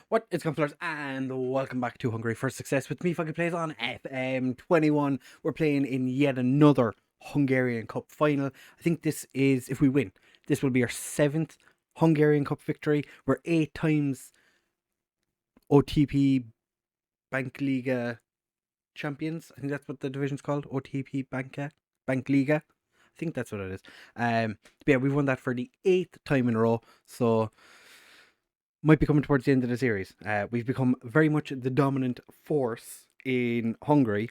What is councillors, and welcome back to Hungary for Success with me, FoggyPlays on FM21. We're playing in yet another Hungarian Cup final. I think this is, if we win, this will be our 7th Hungarian Cup victory. We're 8 times OTP Bank Liga champions. I think that's what the division's called, OTP Bank Liga. I think that's what it is. But yeah, we've won that for the 8th time in a row, so might be coming towards the end of the series. We've become very much the dominant force in Hungary.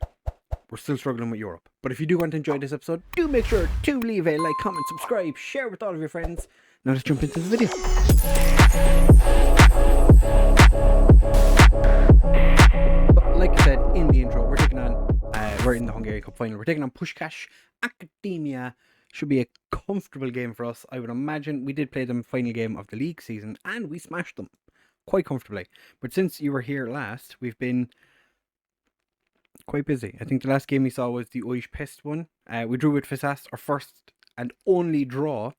We're still struggling with Europe. But if you do want to enjoy this episode, do make sure to leave a like, comment, subscribe, share with all of your friends. Now let's jump into the video. But like I said in the intro, we're in the Hungarian Cup final. We're taking on Puskas Academia. Should be a comfortable game for us. I would imagine we did play them final game of the league season and we smashed them quite comfortably. But since you were here last, we've been quite busy. I think the last game we saw was the Oish Pest one. We drew with Puskas, our first and only draw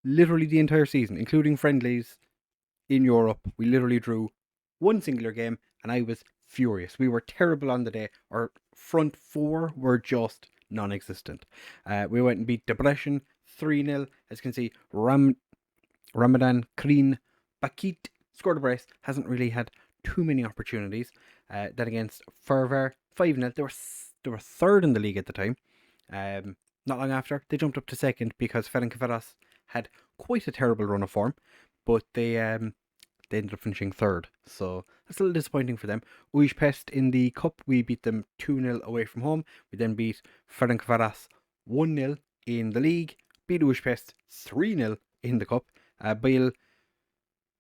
literally the entire season, including friendlies in Europe. We literally drew one singular game and I was furious. We were terrible on the day. Our front four were just non-existent. We went and beat Debrecen 3-0. As you can see, Ramadan Krin Bakit scored a brace. Hasn't really had too many opportunities. Then against Ferver 5-0. They were third in the league at the time. Not long after, they jumped up to second because FmGreeno had quite a terrible run of form, but they ended up finishing third, so that's a little disappointing for them. Oish Pest in the cup, we beat them 2-0 away from home. We then beat FmGreeno 1-0 in the league, beat Oish Pest 3-0 in the cup. Bill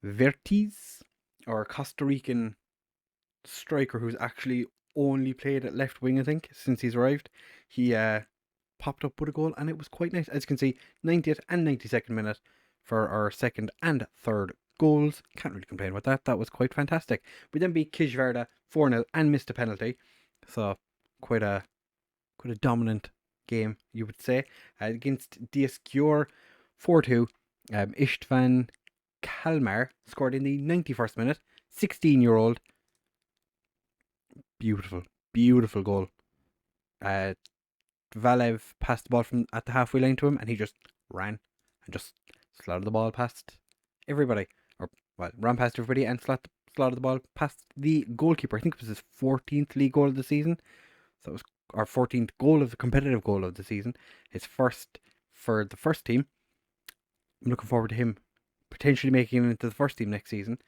Vertiz, our Costa Rican striker who's actually only played at left wing, I think, since he's arrived, he popped up with a goal and it was quite nice. As you can see, 90th and 92nd minute for our second and third goals. Can't really complain about that. That was quite fantastic. We then beat Kisvarda 4-0 and missed a penalty. So quite a dominant game, you would say. Against Dieskjor 4-2. Istvan Kalmar scored in the 91st minute. 16-year-old. Beautiful goal. Valev passed the ball from at the halfway line to him and he just ran and just slotted the ball past everybody. Ran past everybody and slotted the ball past the goalkeeper. I think it was his 14th league goal of the season. So it was our 14th competitive goal of the season. His first for the first team. I'm looking forward to him potentially making it into the first team next season.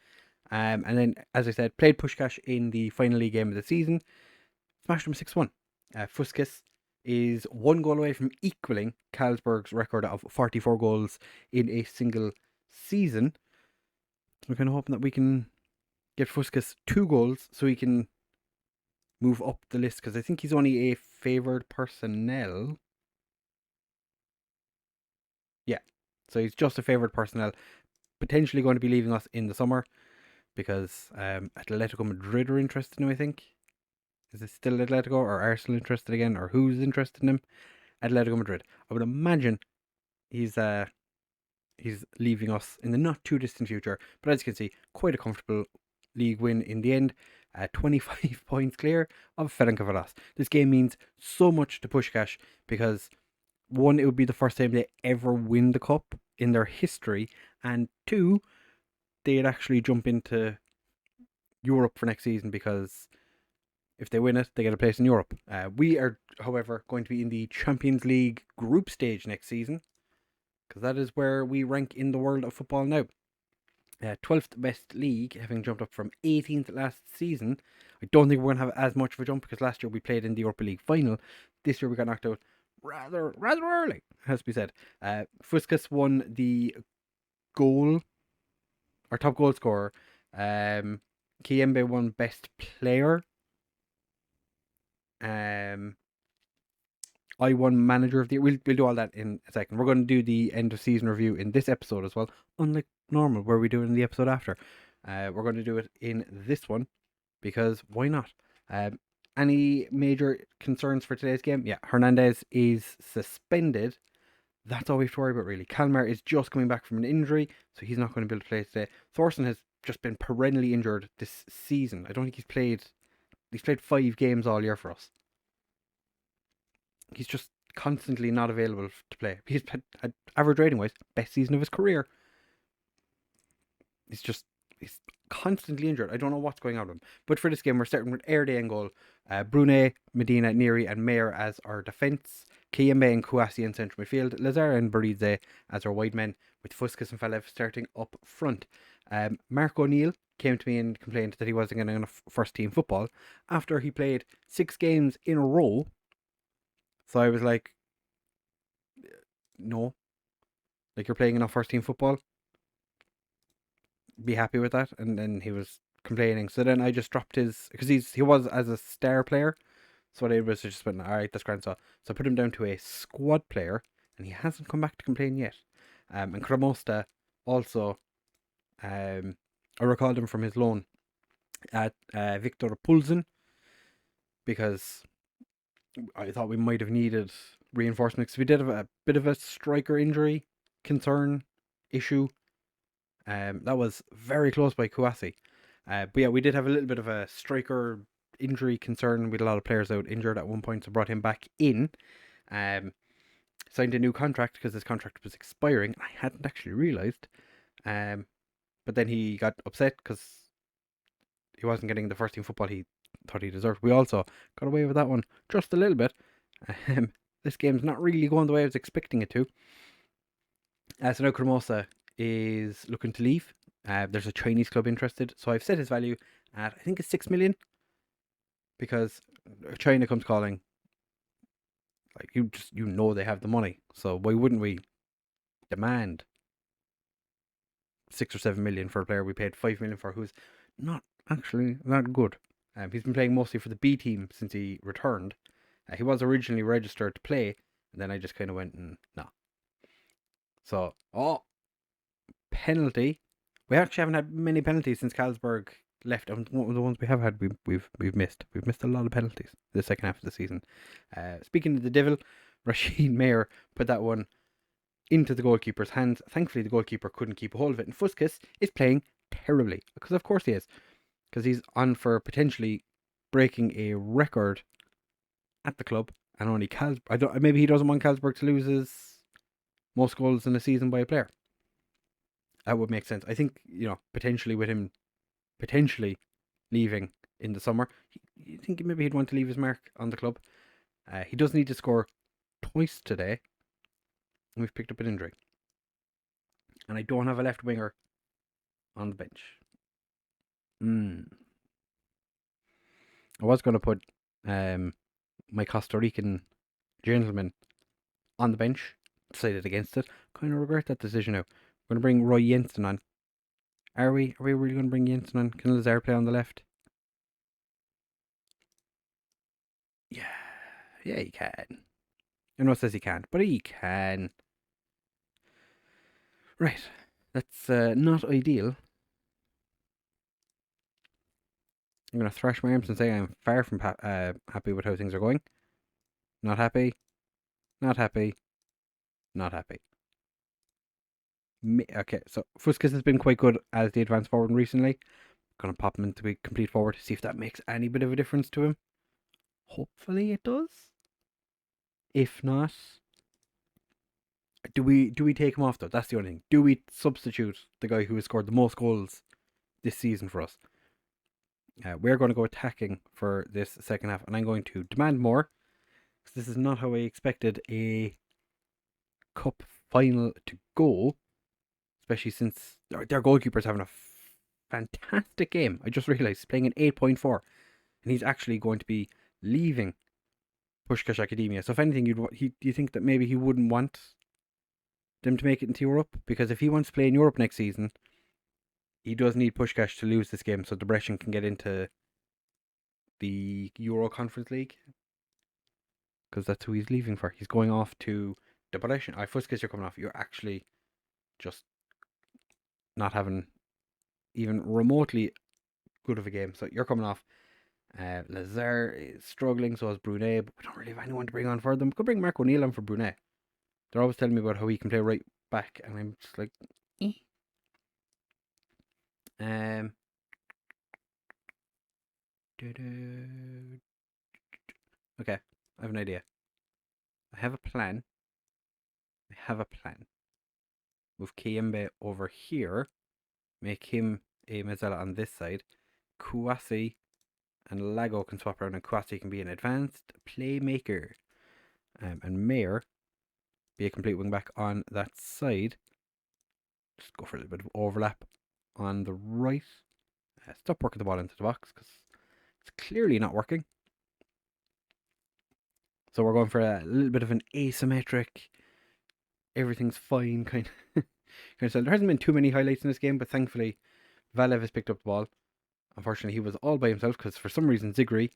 And then, as I said, played Puskas in the final league game of the season. Smashed him 6-1. Puskas is 1 goal away from equaling Carlsberg's record of 44 goals in a single season. We're kind of hoping that we can get Puskas 2 goals so he can move up the list, because I think he's only a favoured personnel. Yeah, so he's just a favoured personnel, potentially going to be leaving us in the summer because Atletico Madrid are interested in him, I think. Is it still Atletico, or Arsenal interested again, or who's interested in him? Atletico Madrid. I would imagine he's leaving us in the not too distant future. But as you can see, quite a comfortable league win in the end. 25 points clear of FmGreeno. This game means so much to Puskas because, one, it would be the first time they ever win the cup in their history, and two, they'd actually jump into Europe for next season, because if they win it, they get a place in Europe. We are, however, going to be in the Champions League group stage next season, because that is where we rank in the world of football now. 12th best league, having jumped up from 18th last season. I don't think we're going to have as much of a jump, because last year we played in the Europa League final. This year we got knocked out rather early, has to be said. Puskas won the goal, our top goal scorer. Kiembe won best player. I won manager of the year. We'll do all that in a second. We're going to do the end of season review in this episode as well, unlike normal where we do it in the episode after. We're going to do it in this one because why not? Any major concerns for today's game? Yeah, Hernandez is suspended. That's all we have to worry about, really. Kalmar is just coming back from an injury, so he's not going to be able to play today. Thorson has just been perennially injured this season. I don't think he's played 5 games all year for us. He's just constantly not available to play. He's had average rating wise best season of his career. He's constantly injured. I don't know what's going on with him. But for this game, we're starting with Erde in goal, Brune, Medina, Neri, and Mayer as our defence. Kiyembe and Kouassi in central midfield. Lazara and Baridze as our wide men, with Puskas and Falev starting up front. Mark O'Neill came to me and complained that he wasn't getting enough first team football after he played 6 games in a row. So I was like, no. Like, you're playing enough first team football? Be happy with that. And then he was complaining. So then I just dropped his, because he was as a star player. So what I did was just went, alright, that's grand. So I put him down to a squad player, and he hasn't come back to complain yet. And Kramosta also, I recalled him from his loan at Victor Pulsen, because I thought we might have needed reinforcements. Because we did have a bit of a striker injury concern issue. That was very close by Kouassi. But yeah, we did have a little bit of a striker injury concern. We had a lot of players out injured at one point, so brought him back in. Signed a new contract because his contract was expiring. I hadn't actually realised. But then he got upset because he wasn't getting the first team football he thought he deserved. We also got away with that one just a little bit. This game's not really going the way I was expecting it to. So now Cremosa is looking to leave. There's a Chinese club interested, so I've set his value at, I think it's 6 million, because China comes calling. Like, you know they have the money, so why wouldn't we demand 6 or 7 million for a player we paid 5 million for, who's not actually that good. He's been playing mostly for the B team since he returned. He was originally registered to play, and then I just kind of went, no. So, penalty. We actually haven't had many penalties since Carlsberg left, and the ones we have had, we've missed. We've missed a lot of penalties the second half of the season. Speaking of the devil, Rashid Mayer put that one into the goalkeeper's hands. Thankfully, the goalkeeper couldn't keep a hold of it, and Puskas is playing terribly, because of course he is, because he's on for potentially breaking a record at the club, and only maybe he doesn't want Carlsberg to lose his most goals in a season by a player. That would make sense. I think, potentially with him leaving in the summer, you think maybe he'd want to leave his mark on the club. He does need to score twice today, and we've picked up an injury. And I don't have a left winger on the bench. I was going to put my Costa Rican gentleman on the bench. Decided against it. Kind of regret that decision now. We're going to bring Roy Jensen on. Are we really going to bring Jensen on? Can Lazar play on the left? Yeah, he can. I know it says he can't, but he can. Right, that's not ideal. I'm going to thrash my arms and say I'm far from happy with how things are going. Not happy. Not happy. Not happy. Okay, so Puskas has been quite good as the advanced forward recently. Gonna pop him into the complete forward to see if that makes any bit of a difference to him. Hopefully it does. If not, do we take him off though? That's the only thing. Do we substitute the guy who has scored the most goals this season for us? We're going to go attacking for this second half, and I'm going to demand more, because this is not how I expected a cup final to go. Especially since their goalkeeper's having a fantastic game. I just realised he's playing an 8.4. And he's actually going to be leaving Puskas Academia. So if anything, you think that maybe he wouldn't want them to make it into Europe? Because if he wants to play in Europe next season, he does need Puskas to lose this game so Debrecen can get into the Euro Conference League. Because that's who he's leaving for. He's going off to Debrecen. Puskas, you're coming off. You're actually just not having even remotely good of a game. So you're coming off. Lazare is struggling, so is Brunet, but we don't really have anyone to bring on for them. We could bring Mark O'Neill on for Brunet. They're always telling me about how he can play right back, and I'm just like, Okay, I have an idea. I have a plan. Move Kiembe over here. Make him a mezzala on this side. Kouassi and Lago can swap around, and Kouassi can be an advanced playmaker. And Mayer be a complete wing back on that side. Just go for a little bit of overlap on the right. Stop working the ball into the box because it's clearly not working. So we're going for a little bit of an asymmetric, everything's fine kind of style. There hasn't been too many highlights in this game, but thankfully Valev has picked up the ball. Unfortunately, he was all by himself because for some reason Zigri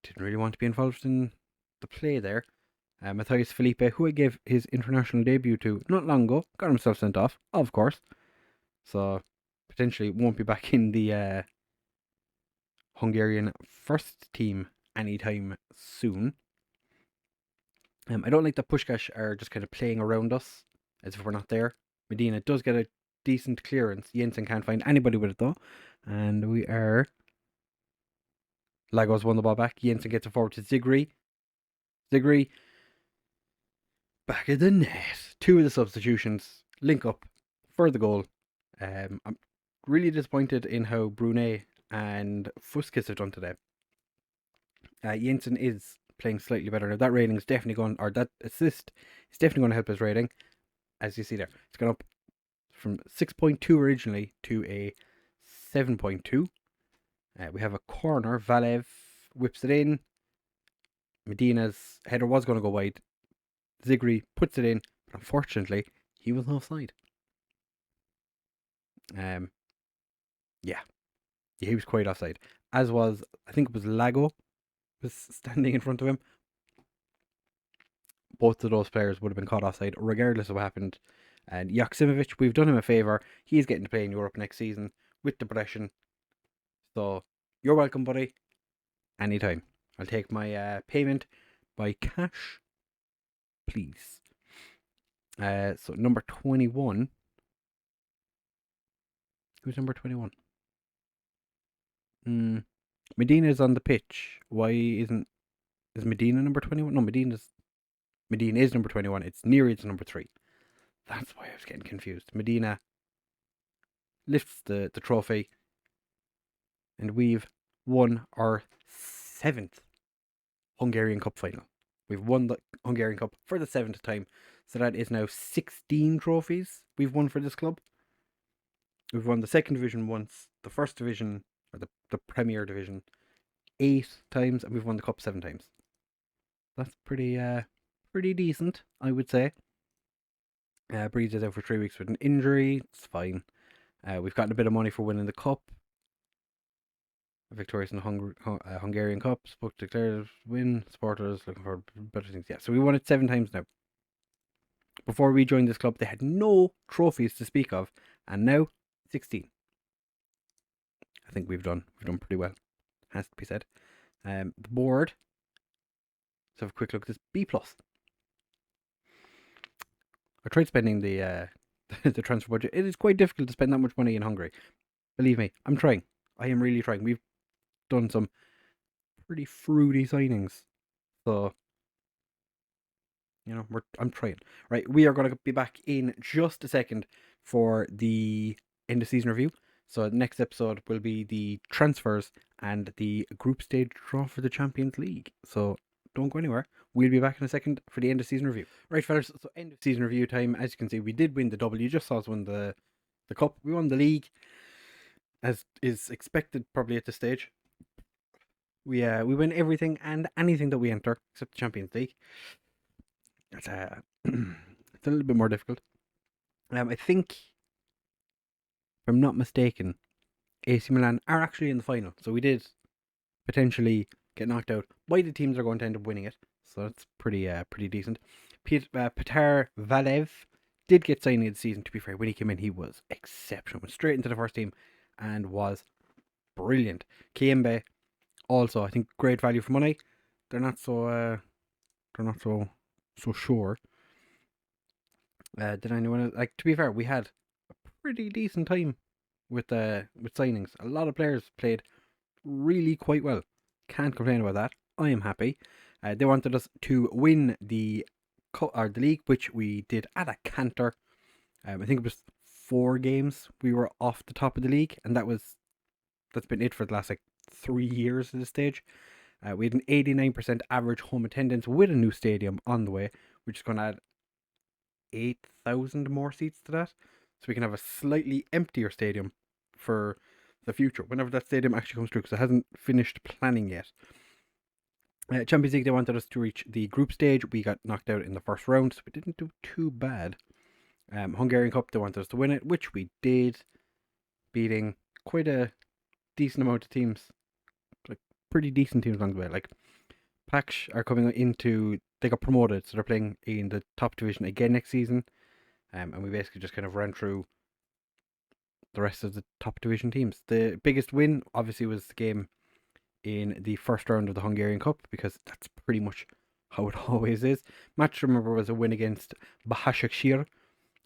didn't really want to be involved in the play there. Matthias Felipe, who I gave his international debut to not long ago, got himself sent off, of course. So potentially won't be back in the Hungarian first team anytime soon. I don't like that Puskas are just kind of playing around us as if we're not there. Medina does get a decent clearance. Jensen can't find anybody with it though. And we are... Lagos won the ball back. Jensen gets it forward to Zigri. Zigri back of the net. 2 of the substitutions link up for the goal. I'm really disappointed in how Brunet and Puskas have done today. Jensen is playing slightly better now. That rating is definitely going, or that assist is definitely going to help his rating. As you see there, it's gone up from 6.2 originally to a 7.2. We have a corner. Valev whips it in. Medina's header was going to go wide. Zigri puts it in, but unfortunately, he was offside. Yeah, he was quite offside. As was, I think it was Lago was standing in front of him. Both of those players would have been caught offside regardless of what happened. And Joksimovic, we've done him a favour. He's getting to play in Europe next season with depression. So, you're welcome, buddy. Anytime. I'll take my payment by cash, please. So, number 21. Who's number 21? Medina's on the pitch. Why isn't... Is Medina number 21? No, Medina is number 21. It's Nereid's number 3. That's why I was getting confused. Medina lifts the trophy. And we've won our 7th Hungarian Cup final. We've won the Hungarian Cup for the 7th time. So that is now 16 trophies we've won for this club. We've won the 2nd division once, the 1st division, or the Premier division, 8 times, and we've won the Cup 7 times. That's pretty decent, I would say. Breeze is out for 3 weeks with an injury. It's fine. We've gotten a bit of money for winning the Cup. Victorious in the Hungarian Cup. Spoke declared win. Supporters looking for better things. Yeah, so we won it 7 times now. Before we joined this club, they had no trophies to speak of, and now 16. I think we've done pretty well. Has to be said. The board. Let's have a quick look at this. B+. I tried spending the the transfer budget. It is quite difficult to spend that much money in Hungary. Believe me, I'm trying. I am really trying. We've done some pretty fruity signings. So, I'm trying. Right, we are going to be back in just a second for the end of season review. So next episode will be the transfers and the group stage draw for the Champions League. So don't go anywhere. We'll be back in a second for the end of season review. Right, fellas, so end of season review time. As you can see, we did win the double. You just saw us win the cup. We won the league, as is expected probably at this stage. We win everything and anything that we enter except the Champions League. It's it's a little bit more difficult. I think, if I'm not mistaken, AC Milan are actually in the final. So we did potentially get knocked out by the teams that are going to end up winning it. So that's pretty decent. Petar Valev did get signing of the season. To be fair, when he came in, he was exceptional. Went straight into the first team and was brilliant. Kiembe, also, I think great value for money. They're not so sure. Did anyone else, to be fair, we had a pretty decent time with signings. A lot of players played really quite well. Can't complain about that. I am happy. They wanted us to win the league, which we did at a canter. I think it was 4 games we were off the top of the league, and that's been it for the last 3 years at this stage. We had an 89% average home attendance with a new stadium on the way, which is going to add 8,000 more seats to that, so we can have a slightly emptier stadium for the future whenever that stadium actually comes through, because it hasn't finished planning yet. Champions League, they wanted us to reach the group stage. We got knocked out in the first round, so we didn't do too bad. Hungarian Cup, they wanted us to win it, which we did, beating quite a decent amount of teams, pretty decent teams along the way. Pax are coming into, they got promoted, so they're playing in the top division again next season. And we basically just kind of ran through the rest of the top division teams. The biggest win, obviously, was the game in the first round of the Hungarian Cup, because that's pretty much how it always is. Match, remember, was a win against Bahashakshir.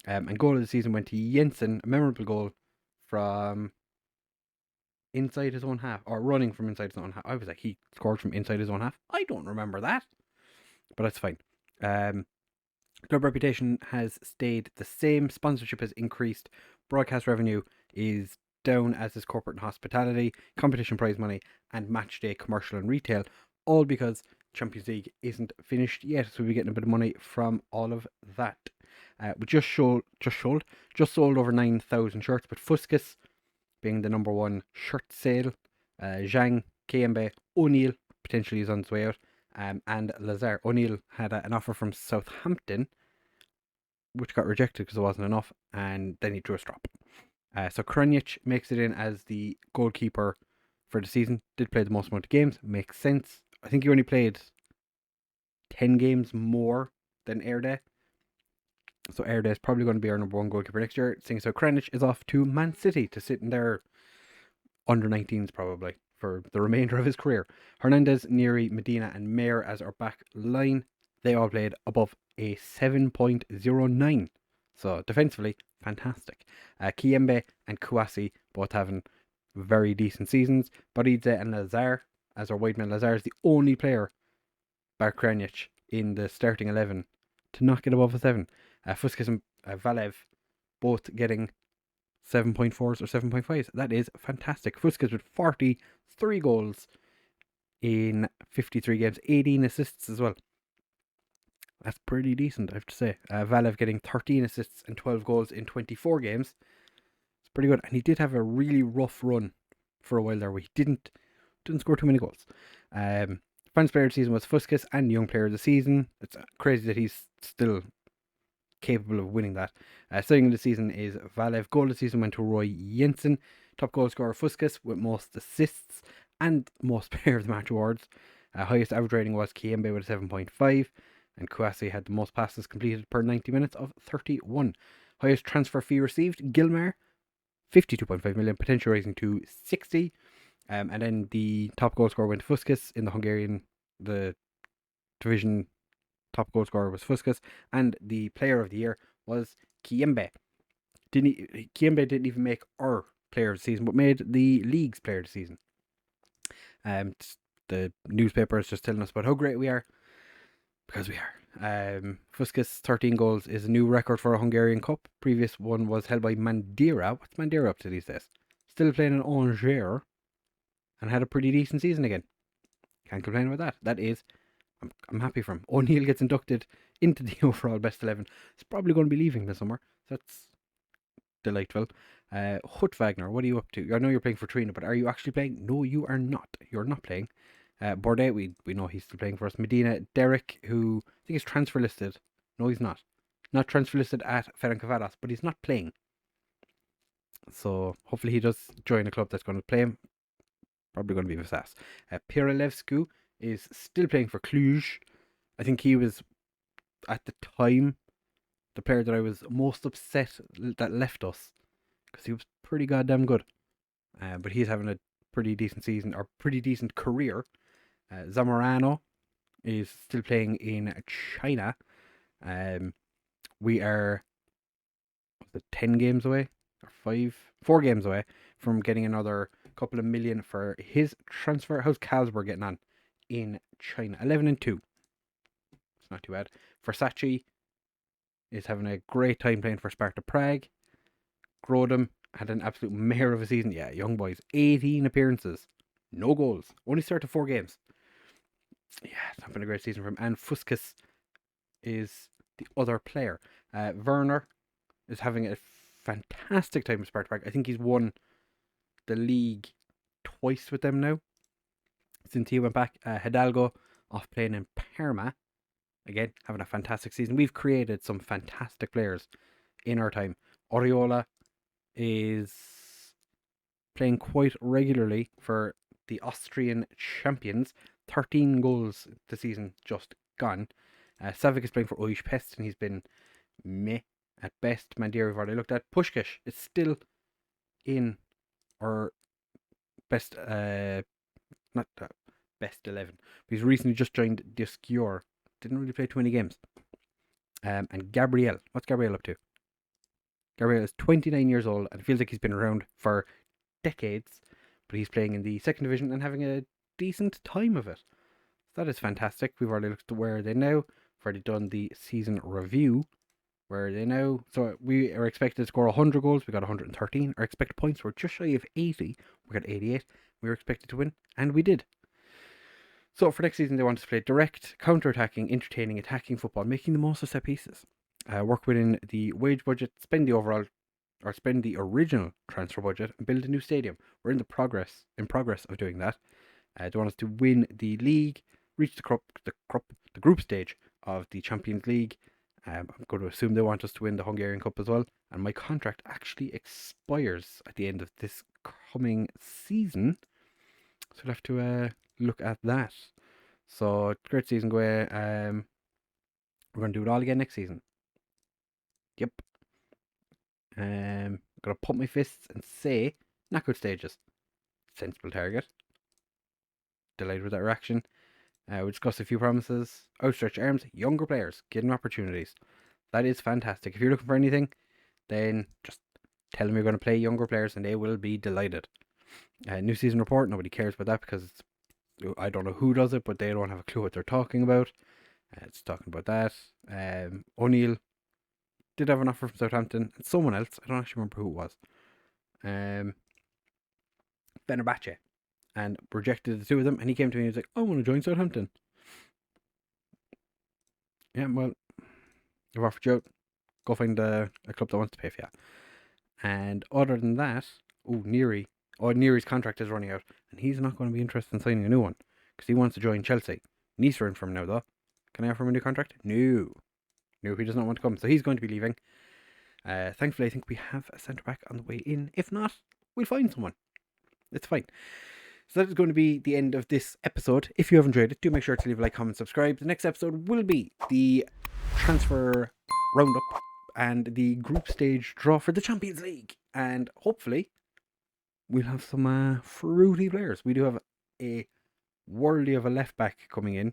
And goal of the season went to Jensen, a memorable goal from inside his own half, or running from inside his own half. I was like, he scored from inside his own half. I don't remember that, but that's fine. Club reputation has stayed the same. Sponsorship has increased. Broadcast revenue is down, as is corporate and hospitality, competition prize money, and match day commercial and retail. All because Champions League isn't finished yet, so we'll be getting a bit of money from all of that. We just sold over 9,000 shirts, but Puskas being the number one shirt sale. Zhang, Kiembe, O'Neill potentially is on his way out, and Lazar. O'Neill had an offer from Southampton, which got rejected because it wasn't enough, and then he drew a strop. So Krunic makes it in as the goalkeeper for the season. Did play the most amount of games, makes sense. I think he only played 10 games more than Erde. So Erde is probably going to be our number one goalkeeper next year. Seeing so Krunic is off to Man City to sit in their under 19s probably for the remainder of his career. Hernandez, Neri, Medina, and Mayer as our back line. They all played above a 7.09. So defensively, fantastic. Kiembe and Kouassi both having very decent seasons. Baridze and Lazar as our wide man. Lazar is the only player, bar Krunic, in the starting 11 to not get above a 7. Puskas and Valev both getting 7.4s or 7.5s. That is fantastic. Puskas with 43 goals in 53 games, 18 assists as well. That's pretty decent, I have to say. Valev getting 13 assists and 12 goals in 24 games. It's pretty good. And he did have a really rough run for a while there where he didn't score too many goals. Fans player of the season was Puskas, and young player of the season. It's crazy that he's still capable of winning that. Signing of the season is Valev. Goal of the season went to Roy Jensen. Top goal scorer Puskas with most assists and most player of the match awards. Highest average rating was Kiembe with a 7.5, and Kouassi had the most passes completed per 90 minutes of 31. Highest transfer fee received, Gilmar, 52.5 million, potential raising to 60. And then the top goal scorer went to Puskas in the Hungarian, the division. Top goal scorer was Puskas, and the player of the year was Kiembe. Kiembe didn't even make our player of the season, but made the league's player of the season. The newspaper is just telling us about how great we are, because we are. Puskas' 13 goals is a new record for a Hungarian Cup. Previous one was held by Mandira. What's Mandira up to these days? Still playing in Angers, and had a pretty decent season again. Can't complain about that. That is, I'm happy for him. O'Neill gets inducted into the overall best 11. He's probably going to be leaving this summer. So that's delightful. Hut Wagner, what are you up to? I know you're playing for Trina, but are you actually playing? No, you are not. You're not playing. Bordet, we know he's still playing for us. Medina, Derek, who I think is transfer listed. No, he's not. Not transfer listed at Ferencváros, but he's not playing. So hopefully he does join a club that's going to play him. Probably going to be Vasas. Piralevsku is still playing for Cluj. I think he was, at the time, the player that I was most upset that left us, because he was pretty goddamn good. But he's having a pretty decent season, or pretty decent career. Zamorano is still playing in China. We are 10 games away, or 4 games away from getting another couple of million for his transfer. How's Carlsberg getting on in China? 11-2. It's not too bad. Versace is having a great time playing for Sparta Prague. Grodem had an absolute mare of a season. Yeah, young boys. 18 appearances. No goals. Only started 4 games. Yeah, it's not been a great season for him. And Puskas is the other player. Werner is having a fantastic time with Sparta Prague. I think he's won the league twice with them now since he went back. Hidalgo off playing in Parma. Again, having a fantastic season. We've created some fantastic players in our time. Oriola is playing quite regularly for the Austrian champions. 13 goals this season just gone. Savic is playing for Oish Pest and he's been meh at best. Mandiri we've already looked at. Puskas is still in our best, not best 11. But he's recently just joined the scootR. Didn't really play too many games. And Gabriel, what's Gabriel up to? Gabriel is 29 years old and it feels like he's been around for decades, but he's playing in the second division and having a decent time of it. So that is fantastic. We've already looked at where are they now. We've already done the season review. Where are they now? So we are expected to score 100 goals. We got 113. Our expected points were just shy of 80. We got 88. We were expected to win, and we did. So for next season, they want us to play direct, counter-attacking, entertaining, attacking football, making the most of set pieces. Work within the wage budget, spend the original transfer budget, and build a new stadium. We're in progress of doing that. They want us to win the league, reach the group stage of the Champions League. I'm going to assume they want us to win the Hungarian Cup as well. And my contract actually expires at the end of this coming season. So I'll have to look at that. So, great season go away. We're going to do it all again next season. Yep. I'm going to pump my fists and say, knockout stages. Sensible target. Delighted with that reaction. We discussed a few promises. Outstretched arms, younger players, getting opportunities. That is fantastic. If you're looking for anything, then just tell them you're going to play younger players and they will be delighted. New season report, nobody cares about that because I don't know who does it, but they don't have a clue what they're talking about. It's talking about that. O'Neill did have an offer from Southampton and someone else. I don't actually remember who it was. Fenerbahce. And rejected the two of them, and he came to me and he was like, I want to join Southampton. Yeah, well, I've offered you out. Go find a club that wants to pay for you. And other than that, Neary's contract is running out, and he's not going to be interested in signing a new one, because he wants to join Chelsea. Nice in for him now, though. Can I offer him a new contract? No, he does not want to come, so he's going to be leaving. Thankfully, I think we have a centre-back on the way in. If not, we'll find someone. It's fine. So that is going to be the end of this episode. If you have enjoyed it, do make sure to leave a like, comment, subscribe. The next episode will be the transfer roundup and the group stage draw for the Champions League. And hopefully, we'll have some fruity players. We do have a worldly of a left back coming in.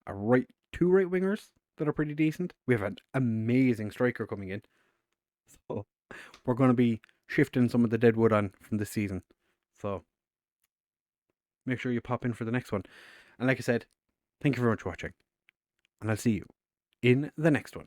Two right wingers that are pretty decent. We have an amazing striker coming in. So we're going to be shifting some of the dead wood on from this season. So make sure you pop in for the next one. And like I said, thank you very much for watching. And I'll see you in the next one.